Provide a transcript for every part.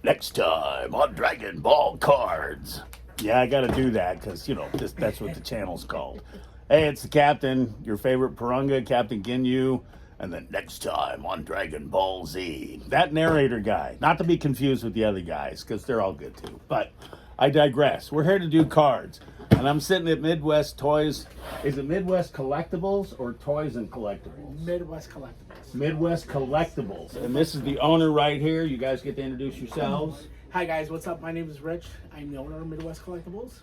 Next time on Dragonball Cards. Yeah, I got to do that because, that's what the channel's called. Hey, it's the captain, your favorite Purunga, Captain Ginyu. And then next time on Dragon Ball Z. That narrator guy, not to be confused with the other guys because they're all good too. But I digress. We're here to do cards. And I'm sitting at Midwest Toys. Is it Midwest Collectibles or Toys and Collectibles? Midwest Collectibles. Midwest Collectibles. And this is the owner right here. You guys get to introduce yourselves. Hi guys, what's up? My name is Rich. I'm the owner of Midwest Collectibles.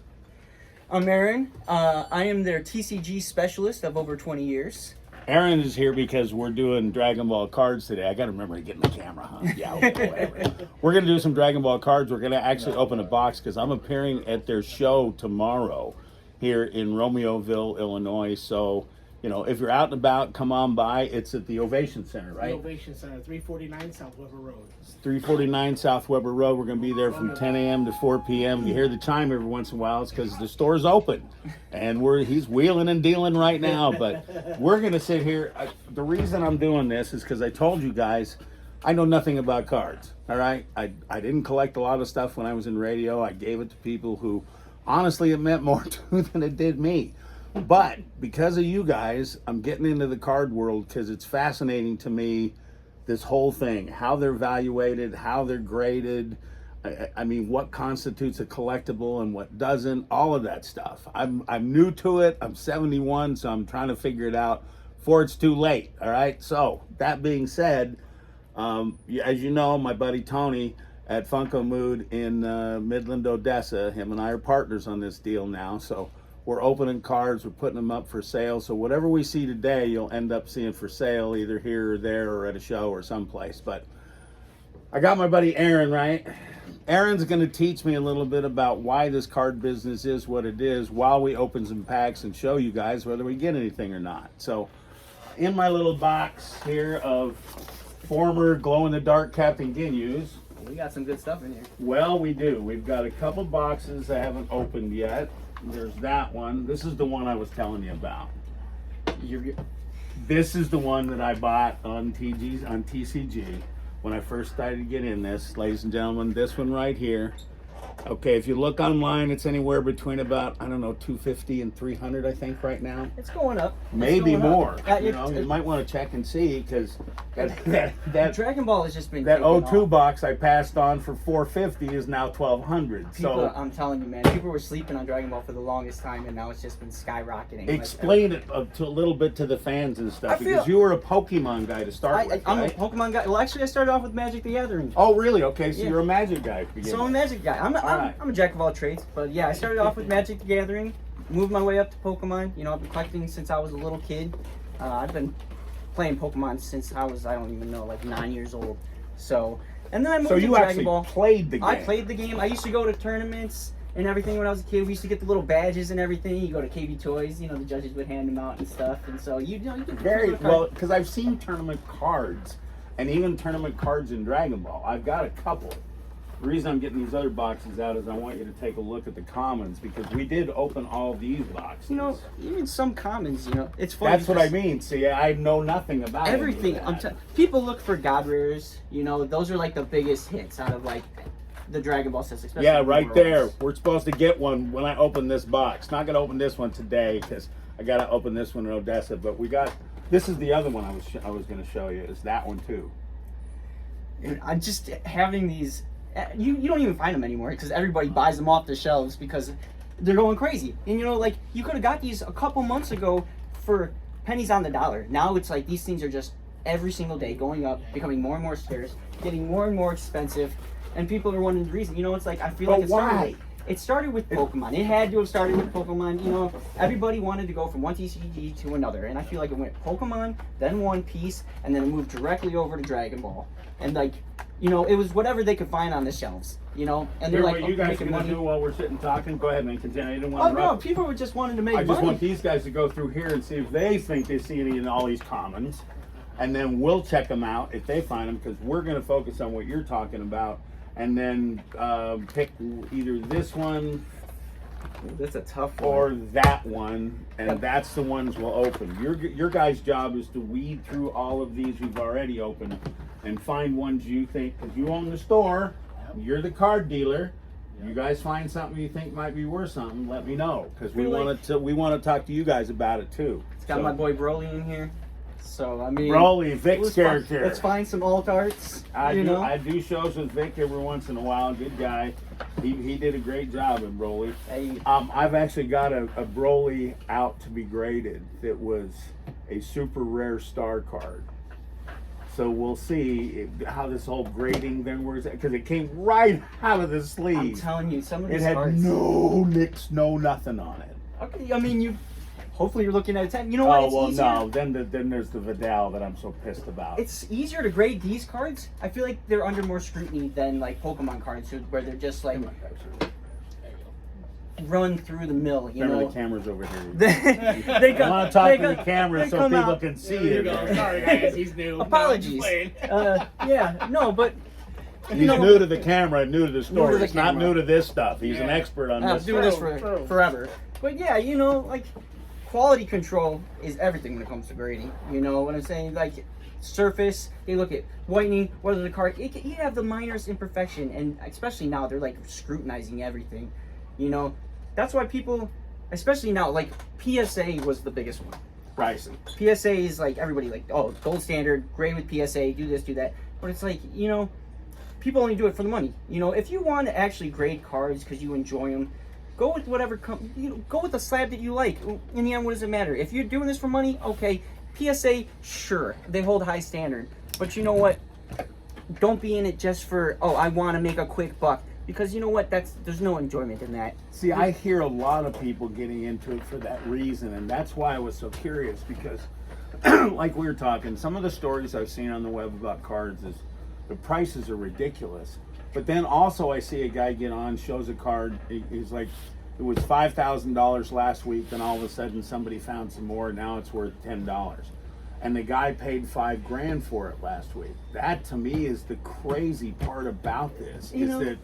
I'm Aaron. I am their TCG specialist of over 20 years. Aaron is here because we're doing Dragon Ball cards today. I got to remember to get in the camera, huh? Yeah, whatever. We're going to do some Dragon Ball cards. We're going to actually open a box because I'm appearing at their show tomorrow here in Romeoville, Illinois. So, if you're out and about, come on by. It's at the Ovation Center, right? The Ovation Center, 349 South Weber Road. 349 South Weber Road. We're going to be there from 10 a.m. to 4 p.m. You hear the chime every once in a while. It's because the store's open. And he's wheeling and dealing right now. But we're going to sit here. The reason I'm doing this is because I told you guys, I know nothing about cards. All right? I didn't collect a lot of stuff when I was in radio. I gave it to people who, honestly, it meant more to than it did me. But because of you guys, I'm getting into the card world because it's fascinating to me, this whole thing, how they're evaluated, how they're graded. I mean, what constitutes a collectible and what doesn't, all of that stuff. I'm new to it. I'm 71, so I'm trying to figure it out before it's too late. All right. So that being said, as you know, my buddy Tony at Funko Mood in Midland, Odessa, him and I are partners on this deal now. So we're opening cards, we're putting them up for sale. So whatever we see today, you'll end up seeing for sale either here or there or at a show or someplace. But I got my buddy Aaron, right? Aaron's going to teach me a little bit about why this card business is what it is while we open some packs and show you guys whether we get anything or not. So in my little box here of former glow-in-the-dark Captain Ginyus. We got some good stuff in here. Well, we do. We've got a couple boxes I haven't opened yet. There's that one. This is the one I was telling you about. This is the one that I bought on TCG when I first started to get in this. Ladies and gentlemen, this one right here. Okay, if you look online, it's anywhere between about, I don't know, 250 and 300, I think, right now. It's going up. Maybe more. Up. You might want to check and see because that Dragon Ball has just been that taking O2 off. box I passed on for 450 is now 1200. People, So I'm telling you, man, people were sleeping on Dragon Ball for the longest time, and now it's just been skyrocketing. explain it to a little bit to the fans and stuff I feel- because you were a Pokemon guy to start with, I'm a right? Pokemon guy. Well, actually, I started off with Magic the Gathering. Oh, really? Okay, so Yeah. you're a Magic guy. to begin So I'm a with. Magic guy. right. I'm a jack of all trades, but yeah, I started off with Magic the Gathering, moved my way up to Pokemon. I've been collecting since I was a little kid. I've been playing Pokemon since I was, I don't even know, like 9 years old. So, and then I moved So to you Dragon actually Ball. played the game. I played the game. I used to go to tournaments and everything when I was a kid. We used to get the little badges and everything. You go to KB Toys, the judges would hand them out and stuff. And so you get Very the well because I've seen tournament cards and even tournament cards in Dragon Ball. I've got a couple. The reason I'm getting these other boxes out is I want you to take a look at the commons because we did open all these boxes. even some commons. It's funny. That's what I mean. See, I know nothing about Everything. any of that. People look for God Rares. Those are like the biggest hits out of like the Dragon Ball sets. Especially Yeah, the right Worlds. there. We're supposed to get one when I open this box. Not gonna open this one today because I gotta open this one in Odessa. But we got. This is the other one I was gonna show you. Is that one too? And I'm just having these. You don't even find them anymore because everybody buys them off the shelves because they're going crazy. And you could have got these a couple months ago for pennies on the dollar. Now it's like these things are just every single day going up, becoming more and more scarce, getting more and more expensive, and people are wondering the reason. It's like I feel But like why? It started with Pokemon. It had to have started with Pokemon. Everybody wanted to go from one TCG to another, and I feel like it went Pokemon, then One Piece, and then it moved directly over to Dragon Ball. And it was whatever they could find on the shelves. And they're Here, like, what you guys making gonna money. do while we're sitting talking? Go ahead, man. Continue. I didn't Oh want to. no, people were just wanting to make I just money. want these guys to go through here and see if they think they see any in all these commons, and then we'll check them out if they find them because we're going to focus on what you're talking about, and then pick either this one That's a tough one. or that one, and that's the ones we'll open. Your guys' job is to weed through all of these we've already opened and find ones you think because you own the store. You're the card dealer. You guys find something you think might be worth something, let me know, because we want to talk to you guys about it too. It's got my boy Broly in here, so I mean, Broly, Vic's character. Let's find some alt arts. I do shows with Vic every once in a while. Good guy. He did a great job in Broly. Hey. I've actually got a Broly out to be graded that was a super rare star card. So we'll see how this whole grading thing works, because it came right out of the sleeve. I'm telling you, some of these it had cards, no nicks, no nothing on it. Okay, I mean, hopefully you're looking at a 10. You know what? Oh, well, easier. no. Then there's the Vidal that I'm so pissed about. It's easier to grade these cards. I feel like they're under more scrutiny than like Pokemon cards, where they're just like run through the mill. You Remember know, the cameras over here. they I want to talk to the camera so people out. can see There you it. go. Sorry, guys. He's new. Apologies. Yeah, no, but He's new to the camera, new to the story. New to the He's not camera. new to this stuff. He's an expert on I've this. been doing this True. forever. But yeah, like quality control is everything when it comes to grading. You know what I'm saying? Like surface, they look at whitening, whether the card, you have the minorest imperfection, and especially now they're like scrutinizing everything. You know, that's why people, especially now, like PSA was the biggest one. Right. PSA is like everybody like, oh, gold standard, grade with PSA, do this, do that. But it's like, people only do it for the money. If you want to actually grade cards because you enjoy them, go with whatever, go with the slab that you like. In the end, what does it matter? If you're doing this for money, okay, PSA, sure, they hold high standard. But you know what? Don't be in it just for, oh, I want to make a quick buck. Because you know what? There's no enjoyment in that. See, I hear a lot of people getting into it for that reason, and that's why I was so curious, because like we were talking, some of the stories I've seen on the web about cards is the prices are ridiculous. But then also I see a guy get on, shows a card, he's like, it was $5,000 last week, and all of a sudden somebody found some more, now it's worth $10. And the guy paid $5,000 for it last week. That to me is the crazy part about this, that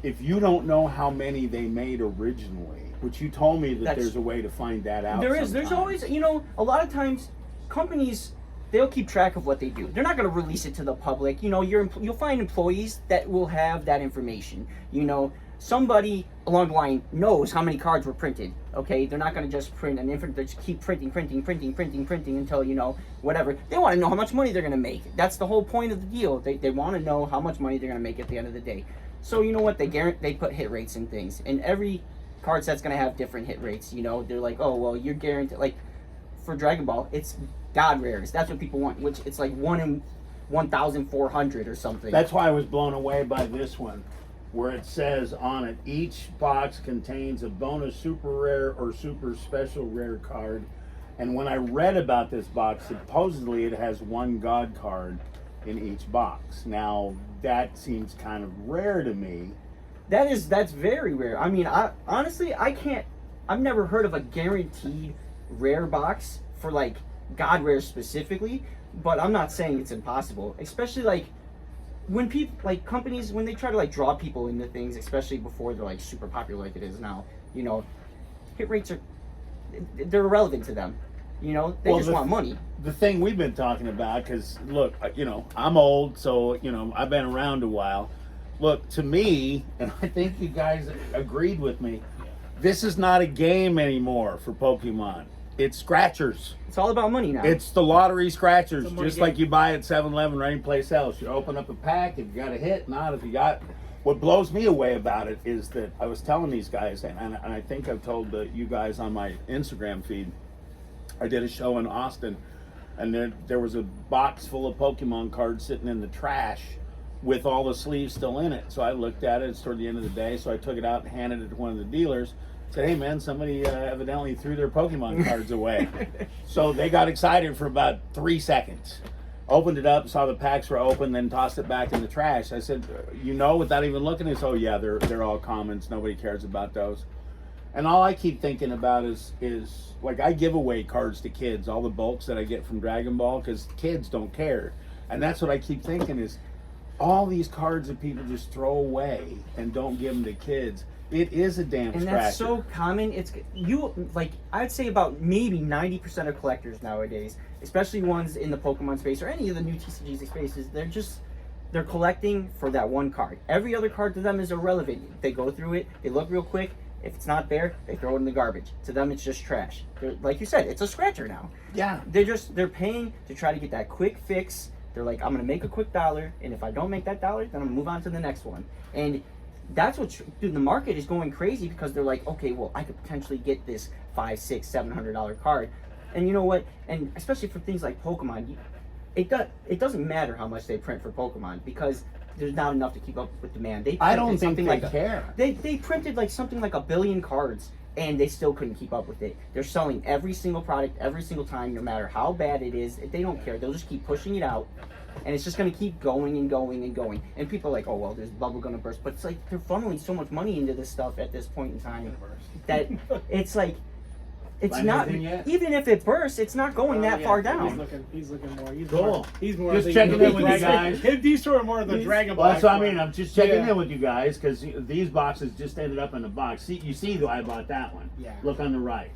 if you don't know how many they made originally, which you told me that there's a way to find that out. There is. There's always, a lot of times companies, they'll keep track of what they do. They're not going to release it to the public. You'll find employees that will have that information. Somebody along the line knows how many cards were printed. Okay, they're not going to just print they just keep printing until whatever. They want to know how much money they're going to make. That's the whole point of the deal. They want to know how much money they're going to make at the end of the day. So you know what? They put hit rates in things, and every card set's going to have different hit rates. They're like, oh well, you're guaranteed. Like for Dragon Ball, it's God rares. That's what people want. Which it's like 1 in 1,400 or something. That's why I was blown away by this one, where it says on it, each box contains a bonus super rare or super special rare card. And when I read about this box, supposedly it has one God card in each box. Now that seems kind of rare to me. That's very rare. I mean, I've never heard of a guaranteed rare box for like God rare specifically, but I'm not saying it's impossible. Especially like when people, like companies, when they try to like draw people into things, especially before they're like super popular like it is now, hit rates they're irrelevant to them. They just want money. The thing we've been talking about, because look, I'm old, so I've been around a while. Look, to me, and I think you guys agreed with me, this is not a game anymore for Pokemon. It's scratchers. It's all about money now. It's the lottery scratchers, just like you buy at 7-Eleven or any place else. You open up a pack, if you got a hit, not if you got. What blows me away about it is that I was telling these guys, and I think I've told you guys on my Instagram feed, I did a show in Austin, and there was a box full of Pokemon cards sitting in the trash with all the sleeves still in it. So I looked at it, it's toward the end of the day, so I took it out and handed it to one of the dealers. Said, hey man, somebody evidently threw their Pokemon cards away. So they got excited for about 3 seconds. Opened it up, saw the packs were open, then tossed it back in the trash. I said, without even looking, he said, oh yeah, they're all commons. Nobody cares about those. And all I keep thinking about is like I give away cards to kids, all the bulks that I get from Dragon Ball, because kids don't care. And that's what I keep thinking is all these cards that people just throw away and don't give them to kids. It is a damn scratcher. And that's so common. I'd say about maybe 90% of collectors nowadays, especially ones in the Pokemon space or any of the new TCG spaces, they're collecting for that one card. Every other card to them is irrelevant. They go through it, they look real quick. If it's not there, they throw it in the garbage. To them, it's just trash. Like you said, it's a scratcher now. Yeah. They're paying to try to get that quick fix. They're like, I'm gonna make a quick dollar, and if I don't make that dollar, then I'm gonna move on to the next one. And that's what, dude, the market is going crazy because they're like, okay, well, I could potentially get this $500, $600, $700 card, and you know what? And especially for things like Pokemon, it doesn't matter how much they print for Pokemon because there's not enough to keep up with demand. I don't think they care. They printed like something like 1 billion cards, and they still couldn't keep up with it. They're selling every single product every single time, no matter how bad it is. They don't care. They'll just keep pushing it out, and it's just going to keep going and going and going. And people are like, oh, well, there's bubble going to burst. But it's like they're funneling so much money into this stuff at this point in time that it's like, it's not, even if it bursts, it's not going that far down. He's looking more. Cool. He's more. Just checking in with you guys. These two are more of the Dragonball. Well, that's what I mean. I'm just checking in with you guys because these boxes just ended up in the box. See, you see, though, I bought that one. Yeah. Look on the right.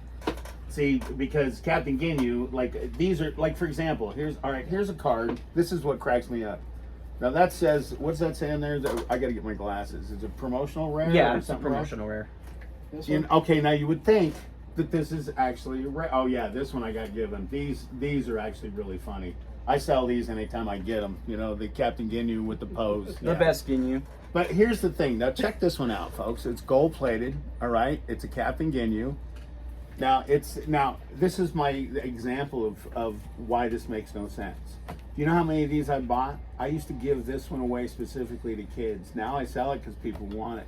See, because Captain Ginyu, like these are, like for example, here's a card. This is what cracks me up. Now that says, what's that saying there? I got to get my glasses. Is it promotional rare? Yeah, it's a promotional rare. Okay, now you would think that this is actually rare. Oh yeah, this one I got given. These are actually really funny. I sell these anytime I get them. You know, the Captain Ginyu with the pose. The best Ginyu. But here's the thing. Now check this one out, folks. It's gold plated. All right, it's a Captain Ginyu. Now this is my example of why this makes no sense. You know how many of these I bought? I used to give this one away specifically to kids. Now I sell it because people want it.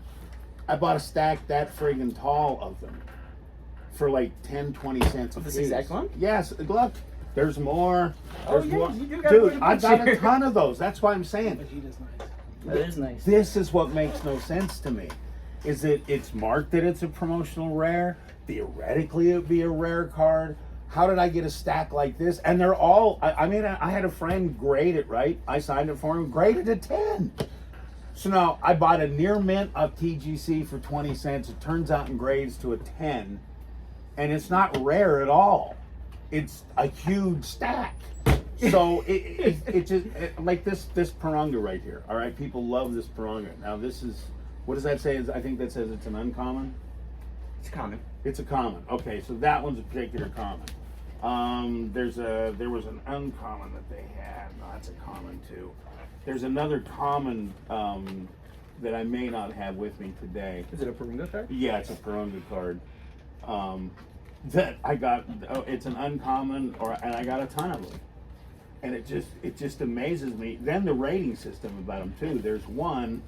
I bought a stack that friggin' tall of them for like 10, 20 cents a piece. This exact one? Yes. Look, there's more. Oh, There's yeah, more. you got Dude, a I got a picture. ton of those. That's why I'm saying. Vegeta's nice. That is nice. This is what makes no sense to me. Is that it's marked that it's a promotional rare. Theoretically, it would be a rare card. How did I get a stack like this? And they're all, I mean, I had a friend grade it, right? I signed it for him, graded a 10. So now I bought a near mint of TGC for 20 cents. It turns out in grades to a 10. And it's not rare at all. It's a huge stack. So it just, like this Piranga right here. All right, people love this Piranga. Now this is, what does that say? I think that says it's an uncommon. It's common. It's a common. Okay, so that one's a particular common. There was an uncommon that they had. No, that's a common too. There's another common that I may not have with me today. Is it a Piranga card? Yeah, it's a Piranga card. That I got. Oh, it's an uncommon, and I got a ton of them. And it just amazes me. Then the rating system about them too. There's one.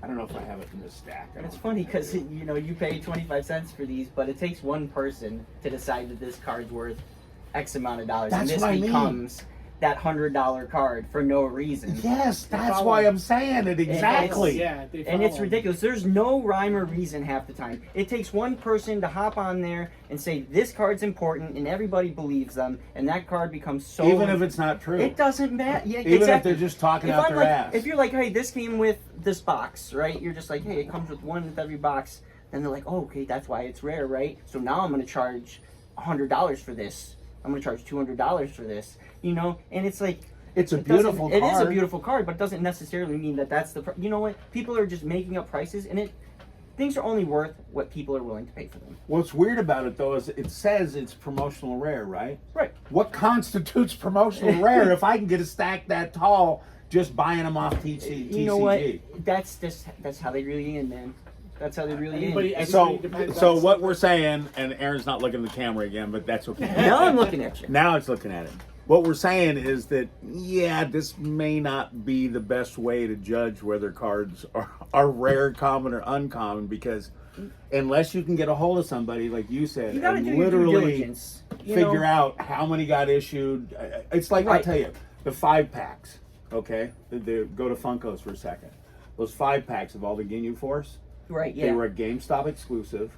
I don't know if I have it in this stack. It's funny because you pay 25 cents for these, but it takes one person to decide that this card's worth X amount of dollars, That's and this what I mean. becomes that $100 card for no reason. Yes, that's why I'm saying it exactly. And it's ridiculous. There's no rhyme or reason half the time. It takes one person to hop on there and say this card's important, and everybody believes them, and that card becomes so. Even if it's not true. It doesn't matter. Yeah, Even exactly. if they're just talking out their ass. If you're like, hey, this came with this box, right? You're just like, hey, it comes with one with every box. Then they're like, oh, okay, that's why it's rare, right? So now I'm going to charge $100 for this. I'm going to charge $200 for this. And it's like. It's a beautiful card. It is a beautiful card, but it doesn't necessarily mean that that's the. You know what? People are just making up prices, and things are only worth what people are willing to pay for them. What's weird about it though is it says it's promotional rare, right? Right. What constitutes promotional rare if I can get a stack that tall just buying them off TCG? You know what? That's how they really in, man. That's how they really in. So what we're saying, and Aaron's not looking at the camera again, but that's okay. Now I'm looking at you. Now it's looking at him. What we're saying is that, yeah, this may not be the best way to judge whether cards are rare, common, or uncommon, because unless you can get a hold of somebody, like you said, you and literally figure out how many got issued. It's like, I'll tell you, the 5-packs, okay? Go to Funko's for a second. Those 5-packs of all the Ginyu Force, they were a GameStop exclusive.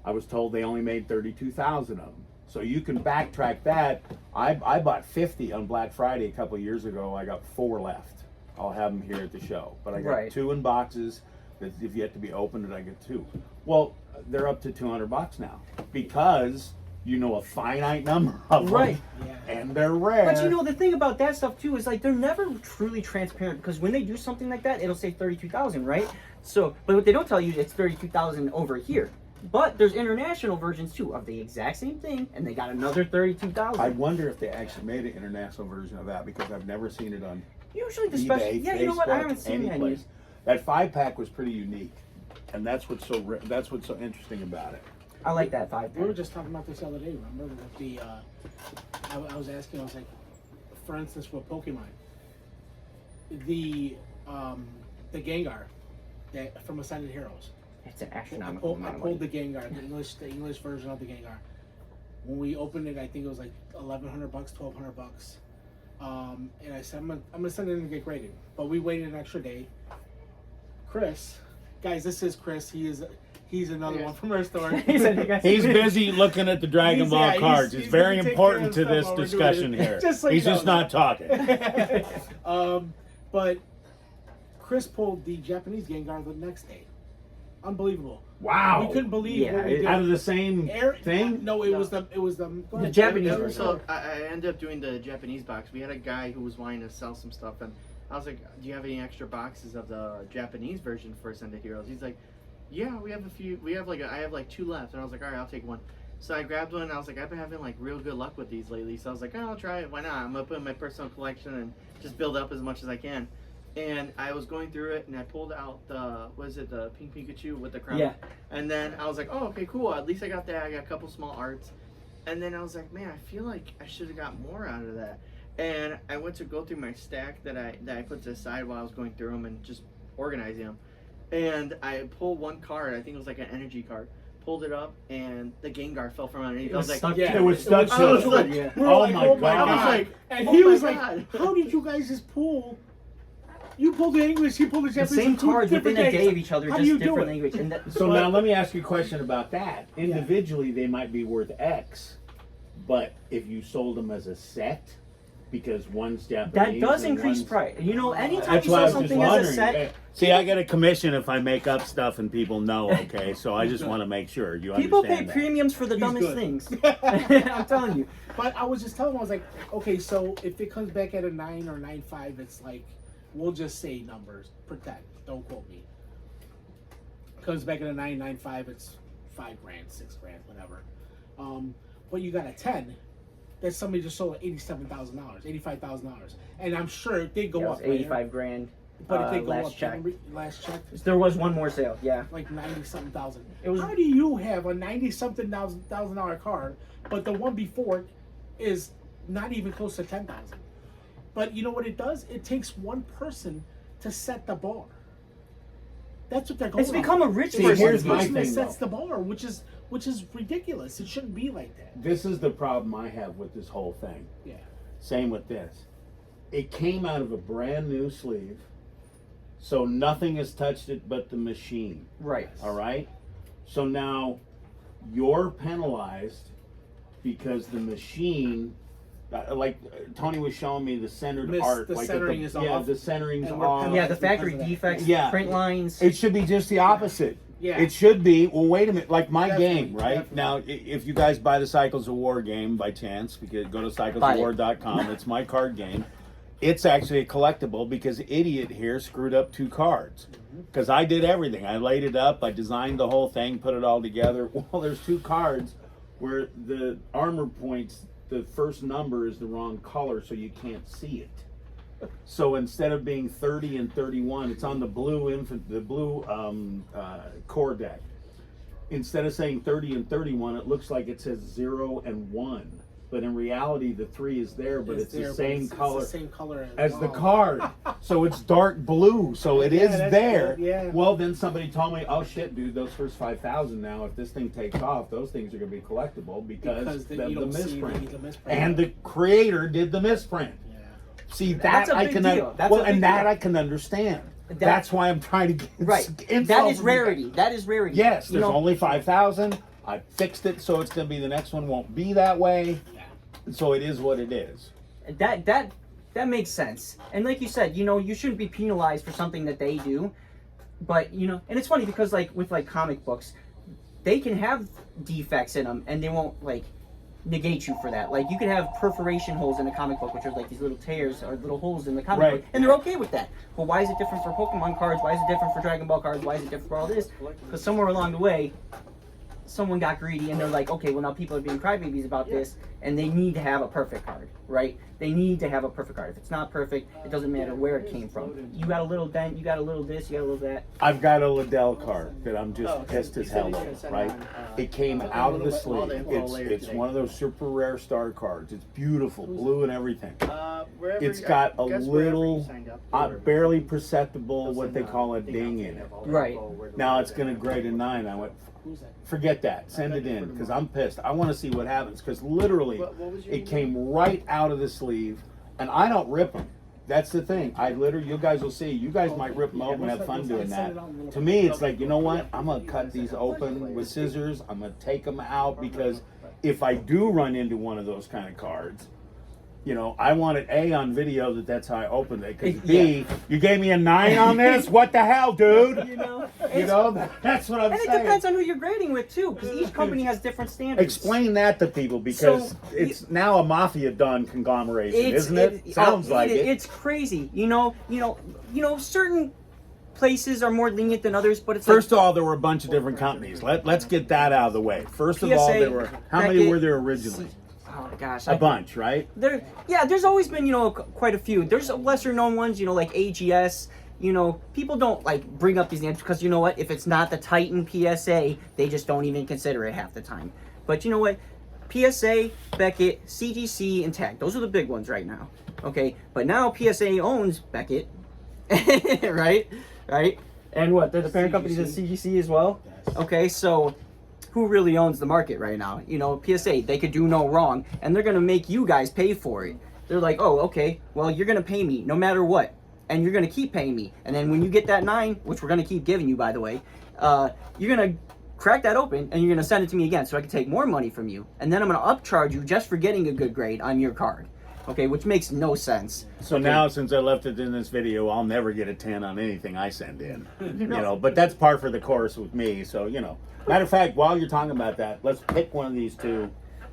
I was told they only made 32,000 of them. So you can backtrack that. I bought 50 on Black Friday a couple of years ago. I got 4 left. I'll have them here at the show. But I got 2 in boxes that have yet to be opened, and I get 2. Well, they're up to $200 now because you know a finite number of them, Right. Yeah. and they're rare. But you know, the thing about that stuff too is like they're never truly transparent, because when they do something like that, it'll say 32,000, right? So, but what they don't tell you, it's 32,000 over here. But there's international versions too of the exact same thing, and they got another 32,000. I wonder if they actually made an international version of that, because I've never seen it on Usually the eBay, special, yeah, you know what? I Facebook, haven't seen any. anyplace. That 5-pack was pretty unique, and that's what's so that's what's so interesting about it. I like that 5. We were just talking about this the other day. Remember with the? I was asking. I was like, for instance, with Pokemon, the Gengar, that from Ascended Heroes. It's an I astronomical pulled, amount I of pulled money. the Gengar, the English version of the Gengar. When we opened it, I think it was like $1,100, $1,200. And I said, I'm gonna send it in and get graded. But we waited an extra day. Chris, guys, this is Chris. He's another one from our store. He said, "You guys- He's busy looking at the Dragon Ball yeah, cards. he's It's very busy taking important to care of this stuff while we're discussion doing it. here. Just so He's you just know. not talking. But Chris pulled the Japanese Gengar the next day. Unbelievable. Wow. We couldn't believe Yeah, what we did. Out of the same thing? No, it was the. Go The ahead. Japanese Yeah, version. So I ended up doing the Japanese box. We had a guy who was wanting to sell some stuff, and I was like, "Do you have any extra boxes of the Japanese version for Ascended Heroes?" He's like, "Yeah, we have a few. We have I have like 2 left." And I was like, "All right, I'll take one." So I grabbed one, and I was like, "I've been having like real good luck with these lately." So I was like, "Oh, I'll try it. Why not? I'm gonna put it in my personal collection and just build up as much as I can." And I was going through it, and I pulled out the the Pink Pikachu with the crown. Yeah. And then I was like, "Oh, okay, cool. At least I got that. I got a couple small arts." And then I was like, "Man, I feel like I should have got more out of that." And I went to go through my stack that I put to the side while I was going through them and just organizing them. And I pulled one card. I think it was like an energy card. Pulled it up, and the Gengar fell from underneath. I was like, stuck yeah. to It was stuck I to was it. like, yeah. We were Oh like, my oh God. my I was God. like, And oh he my was like, God. how did you guys just pull? You pulled the English, he pulled the The Japanese. same two cards within different a day days. of each other, How just do you do different it? language. And that, So now let me ask you a question about that. Individually, they might be worth X, but if you sold them as a set, because one's that Japanese, does and increase one's- price. You know, anytime That's you why I sell was just something as a wondering. set, See, I get a commission if I make up stuff and people know. Okay, so I just want to make sure you people pay understand that. premiums for the He's dumbest good. things. I'm telling you. But I was just telling him, I was like, okay, so if it comes back at a 9 or 9.5, it's like, we'll just say numbers. Pretend. Don't quote me. Comes back at a 9.95, it's $5,000, $6,000, whatever. But you got a 10 that somebody just sold at $87,000, $85,000, and I'm sure it did go Yeah, it up. was right? 85 grand. But it did go last up. check. Last check. There was one more sale. Yeah. Like 90-something thousand. It was- How do you have a 90-something thousand dollar card, but the one before it is not even close to 10,000? But you know what it does? It takes one person to set the bar. That's what they're going. It's become a rich See, person. here's one my person that thing, sets though. the bar, which is ridiculous. It shouldn't be like that. This is the problem I have with this whole thing. Yeah. Same with this. It came out of a brand new sleeve, so nothing has touched it but the machine. Right. All right? So now you're penalized because the machine, Tony was showing me the centered art. The like centering is yeah, off. the centering's And we're off. Yeah, the because factory of that. defects, Yeah. print lines. It should be just the opposite. Yeah. It should be, well, wait a minute, like my Definitely, game, right? definitely. Now, if you guys buy the Cycles of War game by chance, because go to cyclesofwar.com, it's my card game. It's actually a collectible because idiot here screwed up 2 cards. Because I did everything. I laid it up, I designed the whole thing, put it all together. Well, there's 2 cards where the armor points, the first number is the wrong color, so you can't see it. So instead of being 30 and 31, it's on the blue core deck. Instead of saying 30 and 31, it looks like it says 0 and 1. But in reality, the 3 is there, but it's there, the same it's color the same color as the wow. card. So it's dark blue, so it Yeah, is that's there. good, yeah. Well, then somebody told me, oh shit, dude, those first 5,000 now, if this thing takes off, those things are going to be collectible because of you the don't see misprint. the misprint. And the creator did the misprint. Yeah. See, That's that a I big can deal. That's a well, big and that deal. I can understand. That- That's why I'm trying to get Right. info That is from you guys. rarity. That is rarity. Yes, You there's know, only 5,000. I fixed it so it's going to be the next one won't be that way. Yeah. So it is what it is. that makes sense. And like you said, you know, you shouldn't be penalized for something that they do. But you know, and it's funny because like with like comic books, they can have defects in them, and they won't like negate you for that. Like you could have perforation holes in a comic book, which are like these little tears or little holes in the comic Right. book, and they're okay with that. Well, why is it different for Pokemon cards? Why is it different for Dragon Ball cards? Why is it different for all this? Because somewhere along the way, someone got greedy and they're like, okay, well now people are being crybabies about this, and they need to have a perfect card, right? They need to have a perfect card. If it's not perfect, it doesn't matter where it came from. You got a little dent, you got a little this, you got a little that. I've got a Liddell card that I'm just pissed as hell over, right? It came out of the sleeve. It's one of those super rare star cards. It's beautiful, blue and everything. It's got a little, barely perceptible, what they call a ding in it. Right. Now it's going to grade a 9. I went, forget that. Send it in because I'm pissed. I want to see what happens because literally it came right out of the sleeve, and I don't rip them. That's the thing. I literally, you guys will see. You guys might rip them open and have fun doing that. To me, it's like, you know what? I'm going to cut these open with scissors. I'm going to take them out because if I do run into one of those kind of cards, you know, I want it A on video that's how I opened it. Because B, you gave me a 9 on this? What the hell, dude? You know, That's what I'm and saying. it depends on who you're grading with too, because each company has different standards. Explain that to people because it's now a mafia done conglomeration, isn't it? Sounds like it. It's crazy. You know, certain places are more lenient than others, but it's First of all, there were a bunch of different companies. Let's get that out of the way. First of all, there were how many were there originally? Oh gosh, A bunch, right? There's always been, quite a few. There's lesser known ones, like AGS. People don't like bring up these names because you know what? If it's not the Titan PSA, they just don't even consider it half the time. But you know what? PSA, Beckett, CGC, and Tag. Those are the big ones right now. Okay, but now PSA owns Beckett, right? Right? And what? They're the parent companies of CGC as well. Okay, so who really owns the market right now? PSA, they could do no wrong, and they're gonna make you guys pay for it. They're like, oh, okay, well, you're gonna pay me no matter what, and you're gonna keep paying me. And then when you get that 9, which we're gonna keep giving you, by the way, you're gonna crack that open, and you're gonna send it to me again, so I can take more money from you, and then I'm gonna upcharge you just for getting a good grade on your card. Okay, which makes no sense. So now, since I left it in this video, I'll never get a 10 on anything I send in. But that's par for the course with me. So matter of fact, while you're talking about that, let's pick one of these two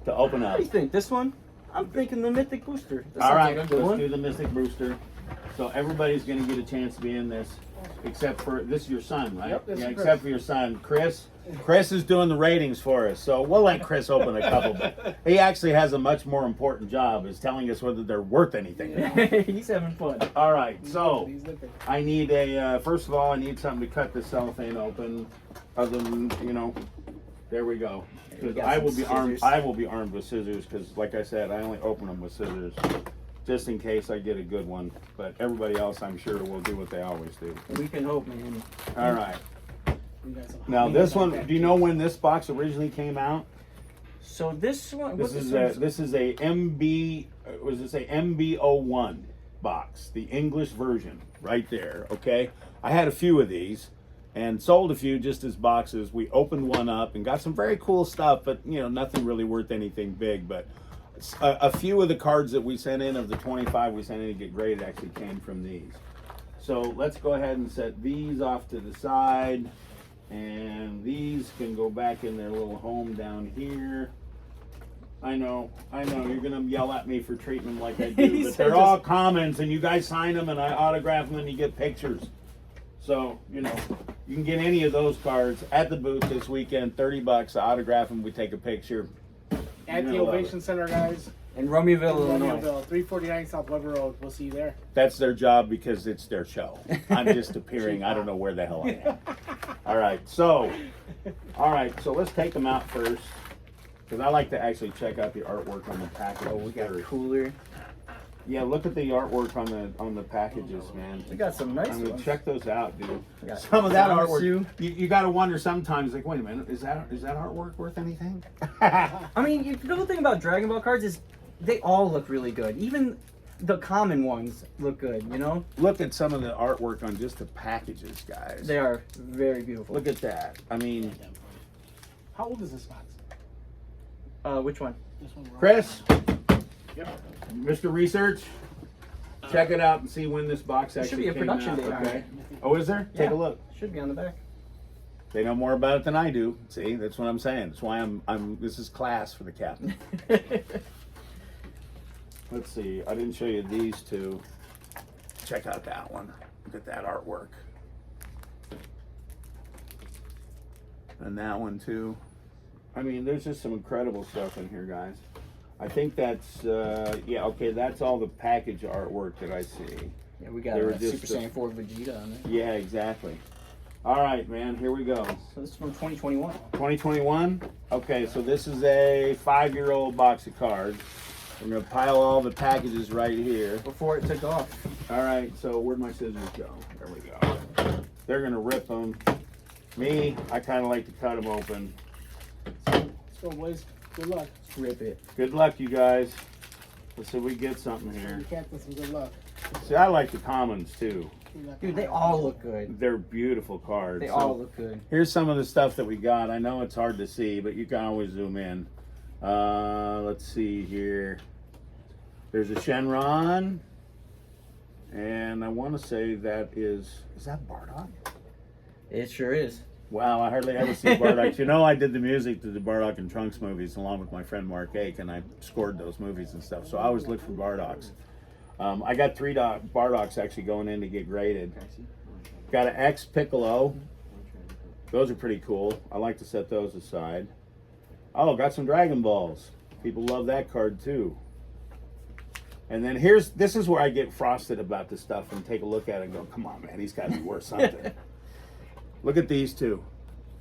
to open up. What do you think? This one? I'm thinking the Mythic Booster. All right, let's do the Mystic Booster. So everybody's going to get a chance to be in this, except for this is your son, right? Yep, yeah, except for your son, Chris. Chris is doing the ratings for us, so we'll let Chris open a couple. But he actually has a much more important job, is telling us whether they're worth anything. He's having fun. All right, so I need a. First of all, I need something to cut the cellophane open. Other than there we go. Because I will be armed. I will be armed with scissors. Because, like I said, I only open them with scissors, just in case I get a good one. But everybody else, I'm sure, will do what they always do. We can hope, man. All right. Now this one, do you know when this box originally came out? So this one, this is a MB. Was this a MB01 box? The English version, right there. Okay, I had a few of these, and sold a few just as boxes. We opened one up and got some very cool stuff, but nothing really worth anything big. But a few of the cards that we sent in, of the 25 we sent in to get graded, actually came from these. So let's go ahead and set these off to the side. And these can go back in their little home down here. I know, you're gonna yell at me for treating them like I do, but they're all commons, and you guys sign them, and I autograph them, and you get pictures. So, you can get any of those cards at the booth this weekend, $30, I autograph them, we take a picture. At the Ovation Center, guys. In Romeoville, Illinois. 349 South Weber Road. We'll see you there. That's their job because it's their show. I'm just appearing. I don't know where the hell I am. All right, so let's take them out first, because I like to actually check out the artwork on the package. Oh, we got a cooler. Yeah, look at the artwork on the packages, man. We got some nice ones. Check those out, dude. Some of that artwork. You got to wonder sometimes, like, wait a minute, is that artwork worth anything? I mean, the cool thing about Dragon Ball cards is they all look really good. Even the common ones look good, Look at some of the artwork on just the packages, guys. They are very beautiful. Look at that. I mean, how old is this box? Which one? This one. Chris. Yep. Mr. Research, check it out and see when this box actually should be a came production out. date. Okay. Oh, is there? Yeah. Take a look. Should be on the back. They know more about it than I do. See, that's what I'm saying. That's why I'm. This is class for the captain. Let's see. I didn't show you these two. Check out that one. Look at that artwork. And that one too. I mean, there's just some incredible stuff in here, guys. I think that's yeah. Okay, that's all the package artwork that I see. Yeah, we got They were a just Super Saiyan 4 Vegeta on it. Yeah, exactly. All right, man. Here we go. So this is from 2021. 2021. Okay, so this is a 5-year-old box of cards. We're gonna pile all the packages right here. Before it took off. All right. So where'd my scissors go? There we go. They're gonna rip them. Me, I kind of like to cut them open. Let's go, boys. Good luck. Rip it. Good luck, you guys. Let's see if we get something here. You captain some good luck. See, I like the commons too. Dude, they all look good. They're beautiful cards. They So, all look good. here's some of the stuff that we got. I know it's hard to see, but you can always zoom in. Let's see here. There's a Shenron. And I want to say that is that Bardock? It sure is. Wow, I hardly ever see Bardock. You know, I did the music to the Bardock and Trunks movies along with my friend Mark Ake, and I scored those movies and stuff. So I always look for Bardocks. I got 3 Bardocks actually going in to get graded. Got an X Piccolo. Those are pretty cool. I like to set those aside. Oh, got some Dragon Balls. People love that card too. And then this is where I get frosted about this stuff and take a look at it and go, come on, man, he's got to be worth something. Look at these two.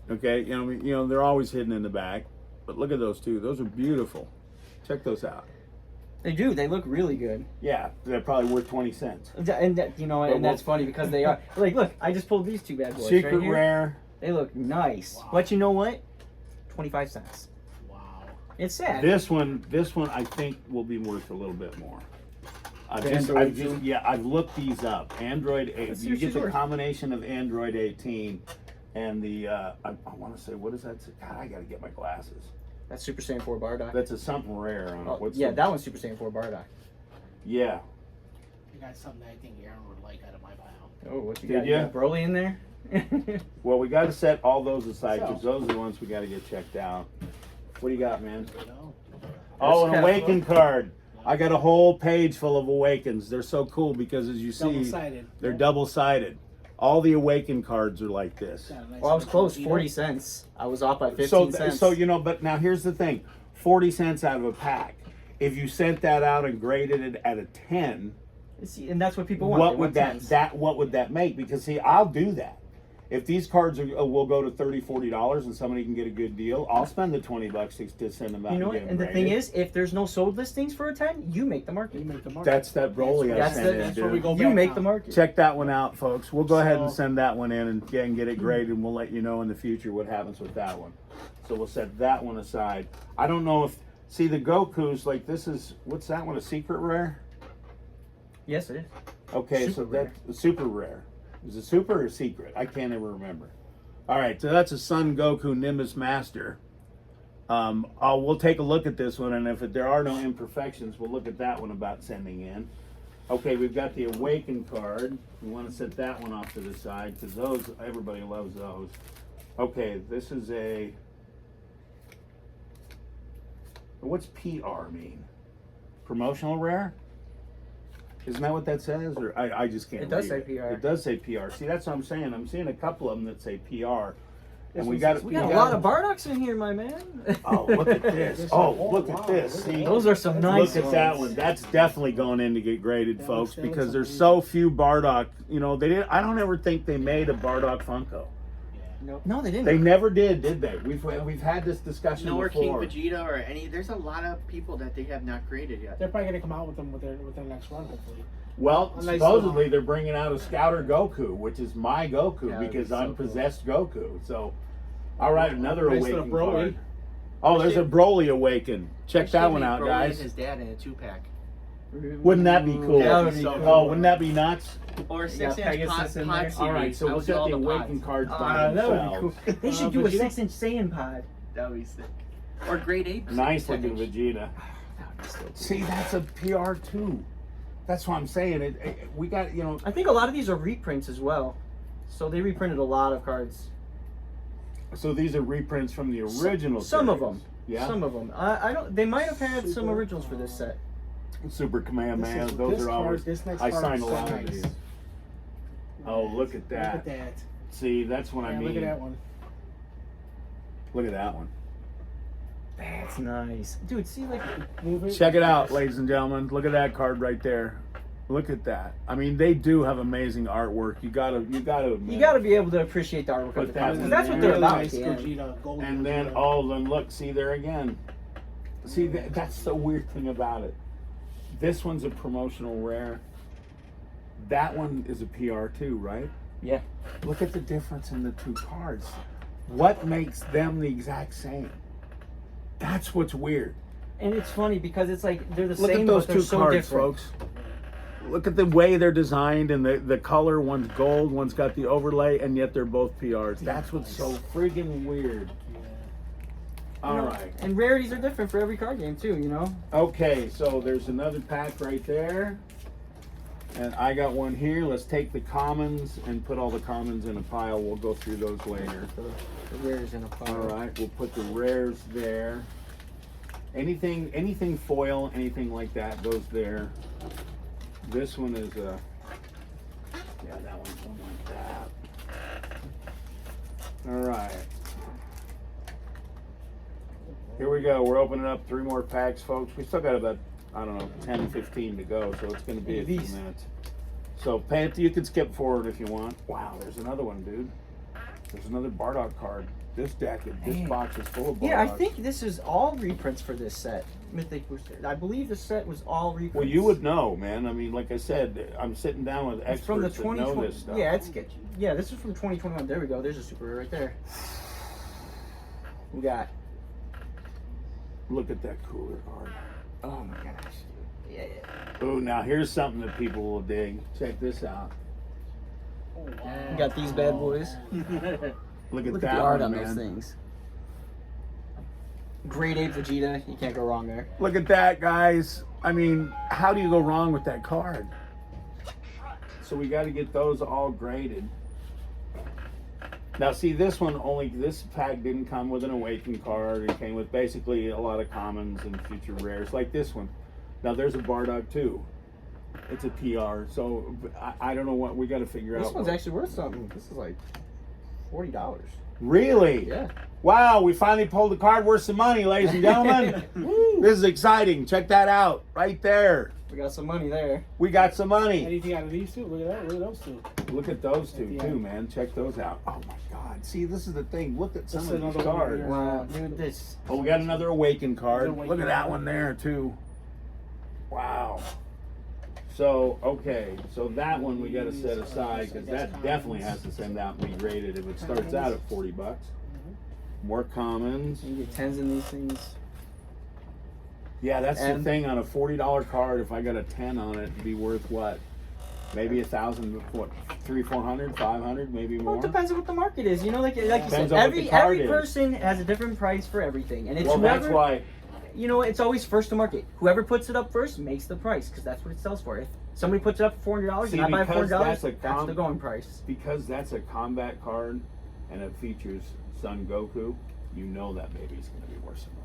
Okay, you know they're always hidden in the back, but look at those two. Those are beautiful. Check those out. They do. They look really good. Yeah, they're probably worth 20 cents. And that, and that's funny because they are. Like, look, I just pulled these two bad boys. Secret right here. rare. They look nice. Wow. But you know what? 25 cents. Wow. It's sad. This one I think will be worth a little bit more. I've looked these up. Android 8. You get the combination of Android 18 and the I want to say, what is that? God, I got to get my glasses. That's Super Saiyan 4 Bardock. That's a something rare on it. That one's Super Saiyan 4 Bardock. Yeah. I got something I think Aaron would like out of my pile. Oh, what you Did got? ya? You got Broly in there? Well, we got to set all those aside because those are the ones we got to get checked out. What do you got, man? No. Oh, an That's Awaken card. I got a whole page full of Awakens. They're so cool because, as you see, Double-sided. they're double-sided. All the Awaken cards are like this. Got a nice Well, I was close. little 40 cents. I was off by 15 cents. So but now here's the thing: 40 cents out of a pack. If you sent that out and graded it at a 10, See, and that's what people want. what They would want that 10s. what would that make? Because see, I'll do that. If these cards will go to $30-$40 and somebody can get a good deal, I'll spend the $20 to send them out. You know and what? get them And the graded. thing is, if there's no sold listings for a 10, you make the market. You make the market. That's that Broly I That's sent in, that's where we dude. go. You back make now. the market. Check that one out, folks. We'll go ahead and So- send that one in and get it graded, and we'll let you know in the future what happens with that one. So we'll set that one aside. I don't know if see the Goku's like this is what's that one, a secret rare? Yes, it is. Okay, so Super rare. that's super rare. Is it super or secret? I can't ever remember. All right, so that's a Son Goku Nimbus Master. We'll take a look at this one, and if there are no imperfections, we'll look at that one about sending in. Okay, we've got the Awaken card. We want to set that one off to the side because those everybody loves those. Okay, this is a. What's PR mean? Promotional rare? Isn't that what that says? Or I just can't It does read say PR. It does say PR. See, that's what I'm saying. I'm seeing a couple of them that say PR. And we one got says We got a lot of Bardocks in here, my man. Oh, look at this. There's Oh, some- look wow, at this. look at See? Those are some nice Look at that ones. one. That's definitely going in to get graded, That folks, looks- that because looks there's amazing. so few Bardock. You know, they didn't. I don't ever think they made a Bardock Funko. No, they didn't. They never did they? We've had this discussion No, or King before. Vegeta or any. There's a lot of people that they have not created yet. They're probably gonna come out with them with their next run, hopefully. Well, A nice supposedly they're bringing out a Scouter Goku, which is my Goku That would because be so I'm cool. possessed Goku. So, all right, another Nice Awaken little Broly. card. Oh, there's a Broly Awaken. Check that one out, Broly guys. and his dad in a 2-pack. Wouldn't that be cool? That would be be so cool. Oh, wouldn't that be nuts? Or a Yeah, 6-inch Pegasus in there. pod All right, series. so I we'll would do set all the the Awaken pods. cards by That would be themselves. cool. They should do a Vegeta? 6-inch Saiyan pod. That would be sick. Or grade 8. Nice looking 10-inch. Vegeta. That would be so cool. See, that's a PR too. That's what I'm saying. We got, you know. I think a lot of these are reprints as well. So they reprinted a lot of cards. So these are reprints from the original. Some of series. them. Yeah. Some of them. I don't. They might have had some Super, originals for this set. Super Kamehameha. Those this are card, always. this next I card signed is a so lot of nice. these. Oh, look at that. Look at that. See, that's what I Yeah, mean. look at that one. Look at that one. That's nice, dude. See, like, Move it. Check it out, ladies and gentlemen. Look at that card right there. Look at that. I mean, they do have amazing artwork. You gotta admit. you got to be able to appreciate the artwork But of the that cards. one That's what there- they're about. Nice at the end. Gogeta, golden And then Gogeta. all of them. Look, see there again. See, that's the weird thing about it. This one's a promotional rare. That one is a PR too, right? Yeah. Look at the difference in the two cards. What makes them the exact same? That's what's weird. And it's funny because it's like they're the Look same, at those but they're two so cards, different. folks. Look at the way they're designed and the color. One's gold, one's got the overlay, and yet they're both PRs. That's what's so friggin' weird. All right. And rarities are different for every card game too. You know. Okay, so there's another pack right there. And I got one here. Let's take the commons and put all the commons in a pile. We'll go through those later. The rares in a pile. All right, we'll put the rares there. Anything foil, anything like that goes there. This one is a, yeah, that one's one like that. All right. Here we go. We're opening up 3 more packs, folks. We still got about, I don't know, 10, 15 to go, so it's going to be a few These. minutes. So, Panther, you can skip forward if you want. Wow, there's another one, dude. There's another Bardock card. This Man. box is full of Bardock. Yeah, I think this is all reprints for this set. Mythic Booster. I believe the set was all reprints. Well, you would know, man. I mean, like I said, I'm sitting down with It's experts from the that know 2020. this stuff. Yeah, yeah. This is from 2021. There we go. There's a super rare right there. We got. Look at that cooler card. Oh my gosh. Yeah. Oh, now here's something that people will dig. Check this out. Oh, wow. We got these bad boys. Look at Look at that the art one, on man. those things. Grade 8 Vegeta. You can't go wrong there. Look at that, guys. I mean, how do you go wrong with that card? So we got to get those all graded. Now, see, this pack didn't come with an Awaken card. It came with basically a lot of commons and future rares, like this one. Now, there's a Bardock, too. It's a PR, so I don't know what we got to figure out. This one's actually worth something. This is like $40. Really? Yeah. Wow, we finally pulled a card worth some money, ladies and gentlemen. This is exciting. Check that out, right there. We got some money there. We got some money. Anything out of these two? Look at that. Look at those two. Look at those two, Yeah. too, man. Check those out. Oh, my God. See, this is the thing. Look at some This of is these another one cards. here. Wow, dude, this. Oh, we got another Awaken card. Awaken Look at that card. one there, too. Wow. So, okay. So that one we got to set aside because that definitely has to send out and be graded if it starts out at $40. More commons. You get 10s in these things. Yeah, that's the And- thing on a $40 card. If I got a 10 on it, it'd be worth what? Maybe 1,000, what, 300, 400, 500, maybe Well, more. it depends on what the market is. You know, like you Depends said, on what the card every is. person has a different price for everything, and it's Well, whoever. that's why. You know, it's always first to market. Whoever puts it up first makes the price because that's what it sells for. If somebody puts it up for $400 See, and I buy because $400, that's that's the going price. Because that's a combat card, and it features Son Goku. You know that baby's going to be worth some money.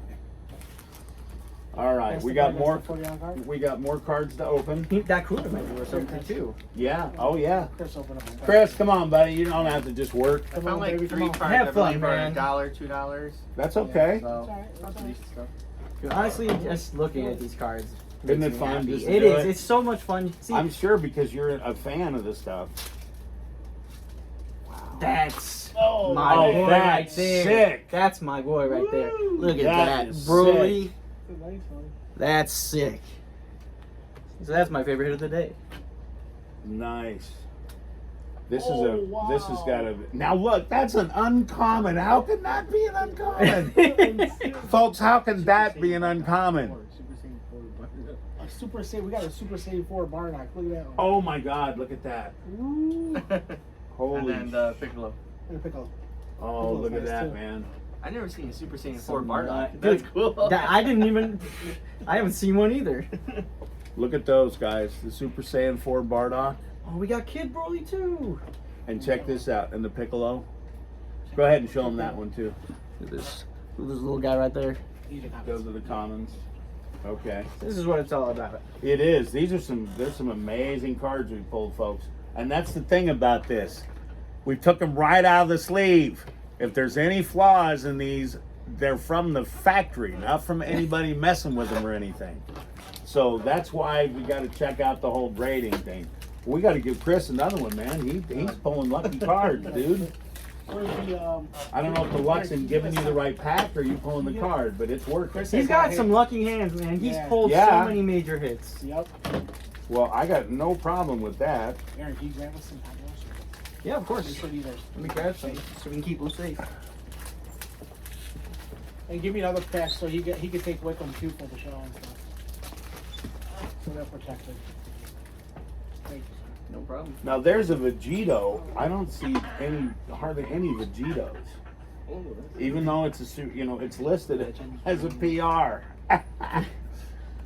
All right, That's we the got card, that's more. the $40 card? We got more cards to open. That cooler might be worth something too. Yeah. Oh yeah. Chris, open up. Chris, come on, buddy. You don't have to just work. I Come found on, like baby, 3 come on. cards. Have I fun, believe are man. $1, $2. That's okay. So, alright, that's lots of alright. decent stuff. Dude, honestly, just looking at these cards. Isn't makes it me fun happy. just to It do is. it? It's so much fun. See, I'm sure because you're a fan of this stuff. that's Oh, my oh, boy that's right there. sick. That's my boy right there. Look at That that, is Broly. sick. That's a nice one. That's sick. So that's my favorite hit of the day. Nice. This Oh, is a. wow. This has got a. Now look, that's an uncommon. How can that be an uncommon? Folks, how can that be an uncommon? A Super Saiyan. We got a Super Saiyan 4 Bardock. Look at that one. Oh my God! Look at that. Ooh. Holy. And then the Piccolo. And a pickle. Oh, look at nice that, too. man. I never seen a Super Saiyan So 4 Bardock. Dude, That's cool. I didn't even. I haven't seen one either. Look at those guys. The Super Saiyan 4 Bardock. Oh, we got Kid Broly too. And check this out. And the Piccolo. Go ahead and show them that one too. Look at this little guy right there. These are Those are the commons. Okay. This is what it's all about. It is. There's some amazing cards we pulled, folks. And that's the thing about this. We took them right out of the sleeve. If there's any flaws in these, they're from the factory, not from anybody messing with them or anything. So that's why we got to check out the whole grading thing. We got to give Chris another one, man. He's pulling lucky cards, dude. Where's the, I don't know if the luck's in giving you the right pack or you pulling the card, but it's working. He's got some lucky hands, man. He's pulled Yeah. so many major hits. Yep. Well, I got no problem with that. Aaron, can you grab us some hot dogs? Yeah, of course. Make sure these are. Let me grab some so we can keep them safe. And give me another pack so he can take with him too for the show and stuff. So they're protected. Thank you, sir. No problem. Now there's a Vegito. I don't see hardly any Vegitos. Even though it's it's listed as a PR.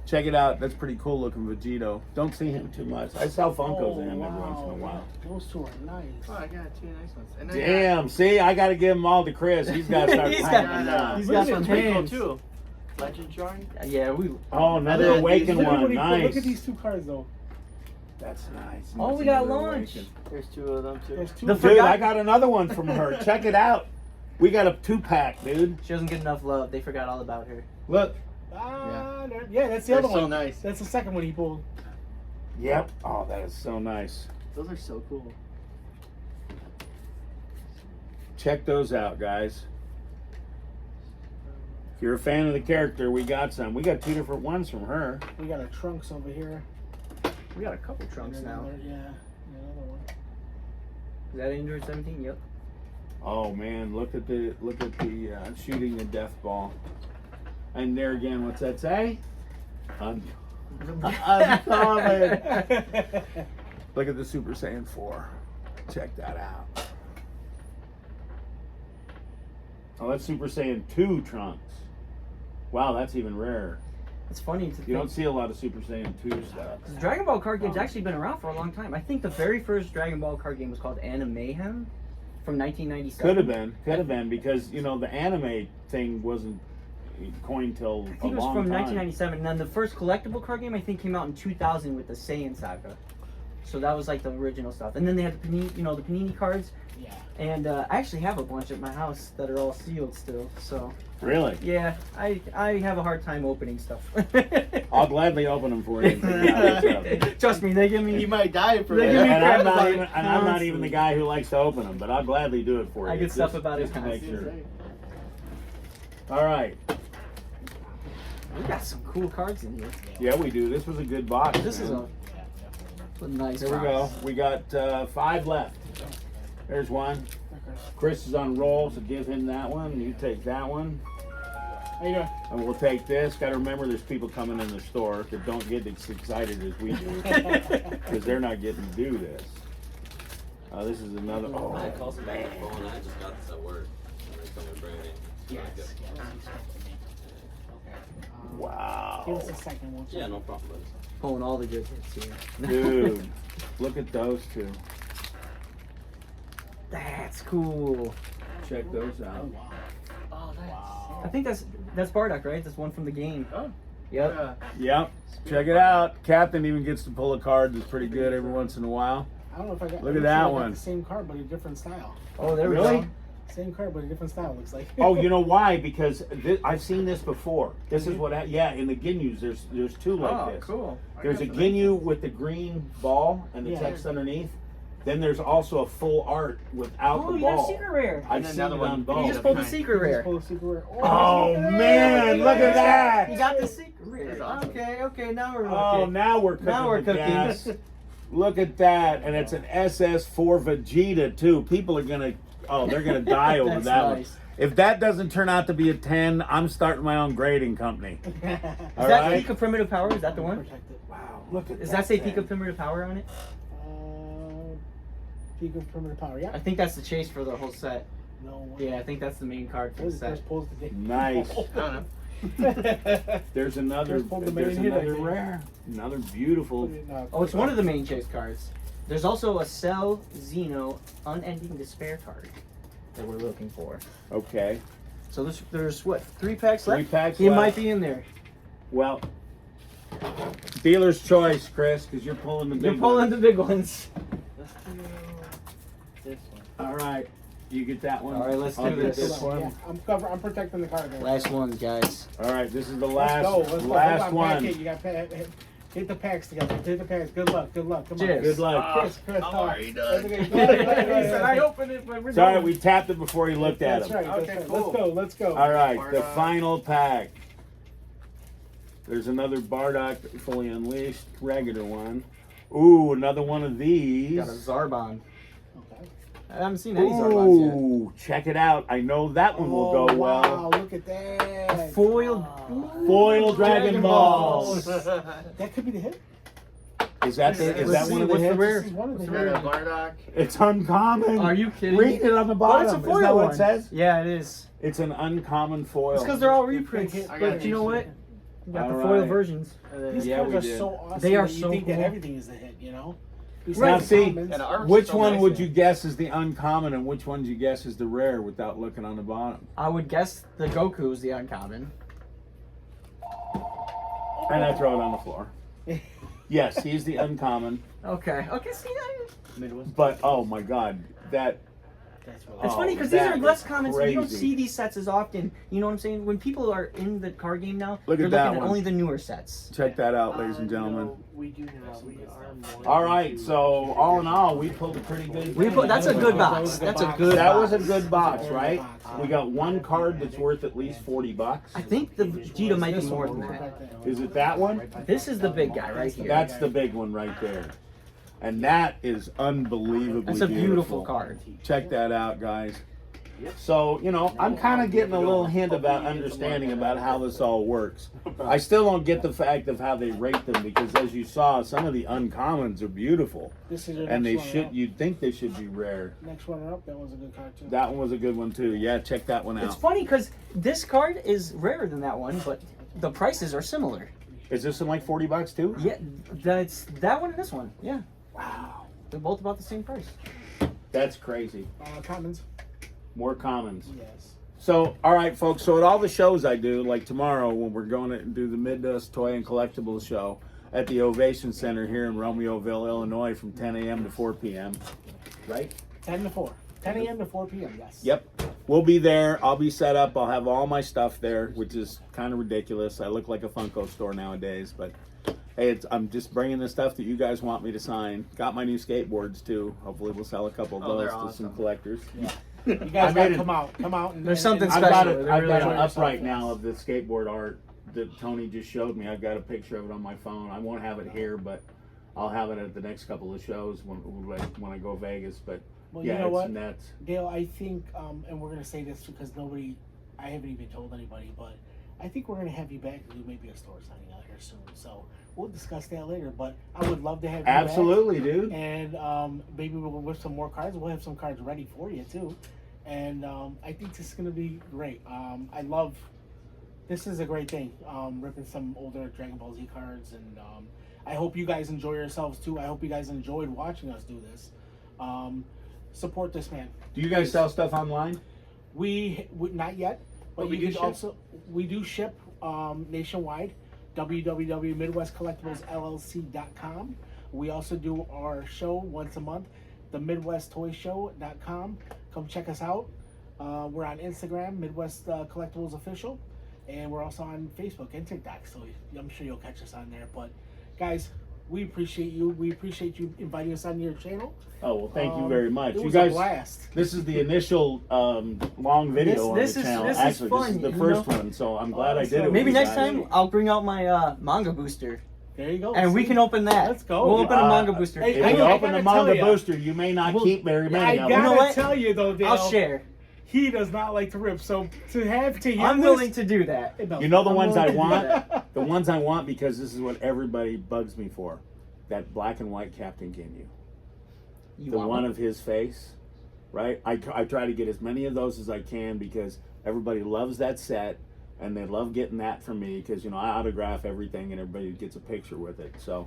Check it out. That's pretty cool looking Vegito. Don't see him too much. I sell Funkos in him every once in a while. Those two are nice. Oh, I got 2 nice ones. And Damn, see, I got to give them all to Chris. He's got to start He's packing got- now. he's Look got at some this, pretty cool hands. too. Legend Jarn. Yeah, we. Oh, another Look at Awakened these. Look at one. what he put- Nice. Look at these two cards though. That's nice. Oh, That's we got another launch. Awakened. There's 2 of them too. There's two. The of Dude, them. I got another one from her. Check it out. We got a 2-pack, dude. She doesn't get enough love. They forgot all about her. Look. Yeah, that's the They're other so one. nice. That's the second one he pulled. Yep. Oh, that is so nice. Those are so cool. Check those out, guys. If you're a fan of the character, we got some. We got 2 different ones from her. We got a trunks over here. We got a couple trunks And now. another- Yeah, another one. Is that Android 17? Yep. Oh man, look at the shooting the death ball. And there again, what's that say? Uncommon. Look at the Super Saiyan 4. Check that out. Oh, that's Super Saiyan 2 Trunks. Wow, that's even rarer. It's funny to You don't think. see a lot of Super Saiyan 2 stuff. The Dragon Ball card game's actually been around for a long time. I think the very first Dragon Ball card game was called Animayhem from 1997. Could have been, because the anime thing wasn't coined till I a think it was long from time. 1997, and then the first collectible card game I think came out in 2000 with the Saiyan Saga. So that was like the original stuff. And then they had the Panini cards, Yeah. and I actually have a bunch at my house that are all sealed still. So Really? yeah, I have a hard time opening stuff. I'll gladly open them for you. Trust me, they give me. He might die for They it. give me And I'm crap not about even, it and I'm not even constantly. the guy who likes to open them, but I'll gladly do it for you. I get stuff Just- about it just to make constantly. sure. All right. We got some cool cards in here. Yeah, we do. This was a good box. This is man. a nice. Here we go. We got 5 left. There's one. Chris is on roll, so give him that one. You take that one. How you doing? And we'll take this. Got to remember there's people coming in the store that don't get as excited as we do because they're not getting to do this. This is another. Oh, I called somebody on the phone. I just got this at work. And they're coming to bring it in. Yes. Like, Okay. wow. Give us a second, won't you? yeah, no problem. Pulling all the good hits here. Dude, look at those two. That's cool. Check those Oh, out. wow. Oh, that's I think that's Bardock, right? That's one from the game. Oh. Yep. Yep. Check it out. Captain even gets to pull a card that's pretty good every once in a while. I don't know if I got. Look at I'm that sure I got one. The same card, but a different style. Oh, there we Really? go. Same card, but a different style. Looks like. Oh, you know why? Because I've seen this before. This is what, yeah, in the Ginyus, there's 2 like Oh, this. cool. There's a Ginyu with the green ball and the Yeah. text underneath. Then there's also a full art without Oh, the you got a ball. secret rare. I've And seen another it one. on You both. just pulled the Nice. secret rare. Pull a secret rare. Oh man, look at that! You got the secret rare. That's awesome. Okay, now we're Oh, looking. now we're cooking. Now we're with cooking. gas. Look at that, and it's an SS4 Vegeta too. People are they're gonna die over That's that nice. one. If that doesn't turn out to be a 10, I'm starting my own grading company. Is All that right. Peak of Primitive Power? Is that the one? Protected. Wow, look at Does that that say thing. Peak of Primitive Power on it? Peak of Primitive Power. Yeah. I think that's the chase for the whole set. No. Yeah, I think that's the main card for What the is the set. first pulls today? Nice. I don't know. There's another. First pull the There's main hit, I another think. rare. Another beautiful. Oh, it's one of the main chase cards. There's also a Cell Xeno Unending Despair card. that we're looking for. Okay. So there's what, 3 packs left? 3 packs He left. might be in there. Well, dealer's choice, Chris, because you're pulling the big You're pulling the big ones. Let's do this one. All right. You get that one? All right, let's I'll do get this. this one. Yeah, I'm protecting the card. There. Last ones, guys. All right, this is the Let's last go. Let's go. last Hold on, one. Pack it. You got hit the packs together. Hit the packs. Good luck. Good luck. Come on. Cheers. Good luck. Chris, I'm already done. That's okay. He said, I opened it, but we're Sorry, done. we tapped it before he looked at That's him. right. That's Okay, right. cool. Let's go. Let's go. All right, the Bardock. final pack. There's another Bardock fully unleashed, regular one. Ooh, another one of these. Got a Zarbon. Okay. I haven't seen any Zarbons yet. Ooh, check it out. I know that one will go wow, well. look at that. Foiled. Foil Dragon Dragon Balls. That could be the hit. Is that the, is Let's that one see, of the what's the hits? rare? This is one of the We got a hits. Bardock. It's uncommon. Are you kidding Read me? it on the But bottom. it's a Isn't foil that what one. it says? Yeah, it is. It's an uncommon foil. It's because they're all reprints. I got But you know what? We got the All foil right. versions. These Yeah, cards we are did. so awesome. They are that you so think that cool. everything is a hit, you know? Now Besides see, commons. And our- which so one nice, would man. you guess is the uncommon and which one do you guess is the rare without looking on the bottom? I would guess the Goku is the uncommon. And I throw it on the floor. Yes, he's the uncommon. Okay. Okay, see that? Midwest. But oh my god, that That's really It's Oh, funny because these that are less is common, so you don't crazy. see these sets as often. You know what I'm saying? When people are in the card game now, Look they're at that looking at one. only the newer sets. check that out, ladies and gentlemen. No, we do not. We are more. All right, so all in all, we pulled a pretty good. That's a good box. That's a good That box. was a good box, Very right? good box. We got one card that's worth at least $40. I think the Vegeta might be more than that. Is it that one? This is the big guy right here. That's the big one right there. And that is unbelievably That's a beautiful card. Check that out, guys. So, you know, I'm kind of getting a little hint about understanding about how this all works. I still don't get the fact of how they rate them because, as you saw, some of the uncommons are beautiful. This is your And they next one should, up. you'd think they should be rare. Next one up, that was a good card too. That one was a good one, too. Yeah, check that one It's out. funny because this card is rarer than that one, but the prices are similar. Is this in like $40 too? Yeah, that's that one and this one. Yeah, Wow. they're both about the same price. That's crazy. Commons. More commons. Yes. So, all right, folks. So at all the shows I do, like tomorrow when we're going to do the Midwest Toy and Collectibles show at the Ovation Center here in Romeoville, Illinois, from 10 a.m. to 4 p.m. Right? 10 to 4. 10 a.m. to 4 p.m. Yes. Yep. We'll be there. I'll be set up. I'll have all my stuff there, which is kind of ridiculous. I look like a Funko store nowadays, but hey, I'm just bringing the stuff that you guys want me to sign. Got my new skateboards too. Hopefully, we'll sell a couple of Oh, those they're to some awesome. collectors. You guys I gotta made it. come out. Come out. And, There's something and- I've got special. it. They're I've really got an enjoying upright now of the skateboard art that Tony just showed me. I've got a picture of it on my phone. I won't have it here, but I'll have it at the next couple of shows when I go Vegas. But Well, yeah, you know it's what, nuts. Dale? I think, and we're gonna say this because I haven't even told anybody, but I think we're gonna have you back to do maybe a store signing out here soon. So we'll discuss that later. But I would love to have you back. Absolutely, dude. And maybe we'll with some more cards. We'll have some cards ready for you too. And I think this is gonna be great. I love. This is a great thing. Ripping some older Dragon Ball Z cards, and I hope you guys enjoy yourselves too. I hope you guys enjoyed watching us do this. Support this man. Do you guys sell stuff online? We not yet, but Oh, we you do can ship? also we do ship nationwide. www.midwestcollectiblesllc.com. We also do our show once a month, the MidwestToyShow.com. Come check us out. We're on Instagram, Midwest Collectibles Official, and we're also on Facebook and TikTok. So I'm sure you'll catch us on there. But guys, we appreciate you. We appreciate you inviting us on your channel. Oh well, thank you very much. It You was guys, a blast. this is the initial long video This on the is- channel. this is Actually, this fun, is the you first know? one, so I'm glad I did it. with Maybe you next guys. time I'll bring out my manga booster, There you go. and we See? can open that. Let's go. We'll open a manga Uh, booster. hey, If I you gotta open the tell manga ya. booster, you may not Well, keep very I many of gotta them. know what? tell you though, Dale. I'll share. He does not like to rip, so to have to hear I'm this, willing to do that. You know the I'm ones I willing to do want? that. The ones I want because this is what everybody bugs me for. That black and white Captain Ginyu. You The want one of his face, right? I try to get as many of those as I can because everybody loves that set and they love getting that from me because, you know, I autograph everything and everybody gets a picture with it. So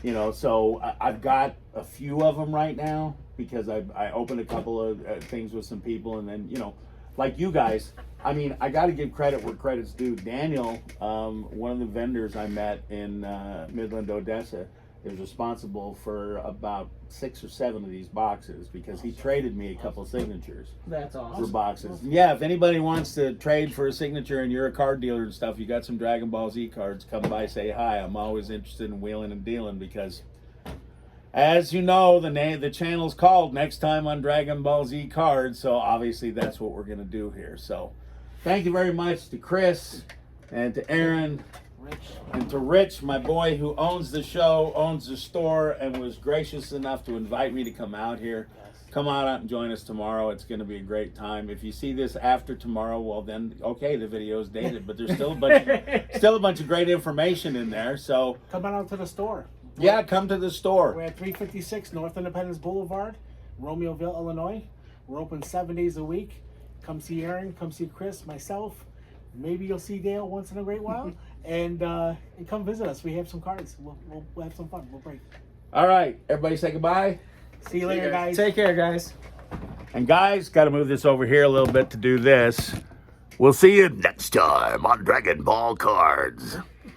You know, so I've got a few of them right now because I opened a couple of things with some people, and then, you know, like you guys, I mean, I got to give credit where credit's due. Daniel, one of the vendors I met in Midland, Odessa, is responsible for about 6 or 7 of these boxes because he traded me a couple signatures That's for awesome. boxes. Yeah, if anybody wants to trade for a signature and you're a card dealer and stuff, you got some Dragon Ball Z cards, come by, say hi. I'm always interested in wheeling and dealing because, as you know, the channel's called Next Time on Dragon Ball Z Cards, so obviously that's what we're going to do here. So thank you very much to Chris and to Aaron Rich. and to Rich, my boy who owns the show, owns the store, and was gracious enough to invite me to come out here. Come on out and join us tomorrow. It's going to be a great time. If you see this after tomorrow, well then, okay, the video's dated, but there's still a bunch of great information in there. So Come on out to the store. yeah, come to the store. We're at 356 North Independence Boulevard, Romeoville, Illinois. We're open 7 days a week. Come see Aaron, come see Chris, myself. Maybe you'll see Dale once in a great while. And come visit us. We have some cards. We'll have some fun. We'll break. All right, everybody say goodbye. See you later, guys. Take care, guys. And guys, got to move this over here a little bit to do this. We'll see you next time on Dragon Ball Cards.